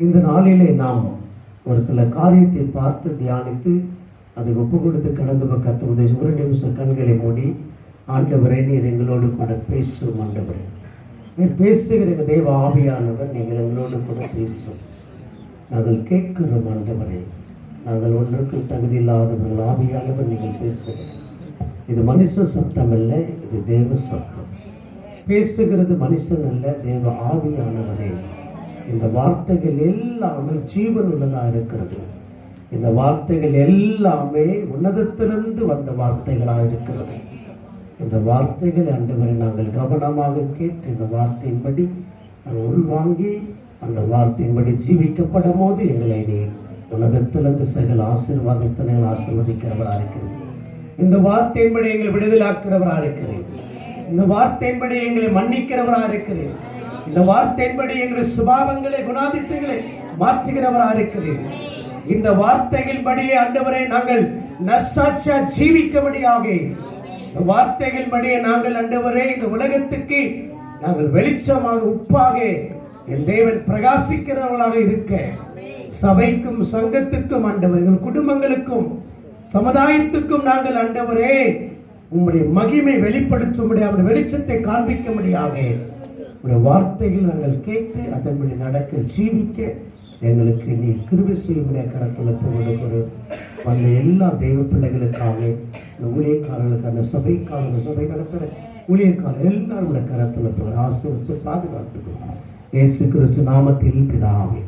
இந்த நாளிலே நாம் ஒரு சில காரியத்தை பார்த்து தியானித்து அதை ஒப்பு கொடுத்து கடந்து கத்துவதை ஒரு நிமிஷம் கண்களை மூடி, ஆண்டவரே நீர் எங்களோடு கூட பேசும். ஆண்டவரே நீர் பேசுகிற தேவ ஆவியானவர் நீங்கள் எங்களோடு கூட பேசும். நாங்கள் கேட்கிறோம் ஆண்டவரே, நாங்கள் ஒன்றுக்கு தகுதி இல்லாதவர்கள். ஆவியானவர் நீங்கள் பேசுகிறோம். இது மனுஷ சத்தம் அல்ல, இது தேவ சத்தம். பேசுகிறது மனுஷன் அல்ல, தேவ ஆவியானவரே. இந்த வார்த்தைகள் எல்லாமே ஜீவன் உள்ளதா இருக்கிறது. இந்த வார்த்தைகள் எல்லாமே உன்னதத்திலிருந்து வந்த வார்த்தைகளாக இருக்கிறது. இந்த வார்த்தைகளை ஆண்டவரை நாங்கள் கவனமாக கேட்டு இந்த வார்த்தையின்படி நாங்கள் உள்வாங்கி அந்த வார்த்தையின்படி ஜீவிக்கப்படும் போது எங்களை நீ உன்னதத்திலிருந்து சகல ஆசீர்வாதத்தை நாங்கள் ஆசீர்வதிக்கிறவராக இருக்கிறது. இந்த வார்த்தையின்படி எங்களை விடுதலாக்கிறவராக இருக்கிறேன். இந்த வார்த்தையின்படி எங்களை மன்னிக்கிறவராக இருக்கிறேன். இந்த வார்த்தையின்படி எங்களுடைய சுபாவங்களை குணாதிசயங்களை மாற்றுகிறவராக இருக்கிறேன். இந்த வார்த்தைகள் படியே ஆண்டவரை நாங்கள் நற்சாட்சியா ஜீவிக்கபடியாக இந்த வார்த்தைகள் படியே நாங்கள் ஆண்டவரே இந்த உலகத்துக்கு நாங்கள் வெளிச்சமாக உப்பாக என் தேவன் பிரகாசிக்கிறவர்களாக இருக்க சபைக்கும் சங்கத்துக்கும் ஆண்டவர் எங்கள் குடும்பங்களுக்கும் சமுதாயத்துக்கும் நாங்கள் ஆண்டவரே உம்முடைய மகிமை வெளிப்படுத்தும்படி அவருடைய வெளிச்சத்தை காண்பிக்க முடியாக உடைய வார்த்தைகள் நாங்கள் கேட்டு அதன்படி நடக்க ஜீவிக்க எங்களுக்கு நீ கிருபை செய்ய கரத்தில் போடு. அந்த எல்லா தெய்வ பிள்ளைகளுக்காக ஊழியக்காரர்களுக்கு அந்த சபைக்காரர்கள் சபை நடத்துகிற ஊழியக்காரர் எல்லாரும் கரத்தில் போகிற ஆசீர்வதித்து பாதுகாத்துக்கணும். இயேசு கிறிஸ்து நாமத்தில் பிதாவே.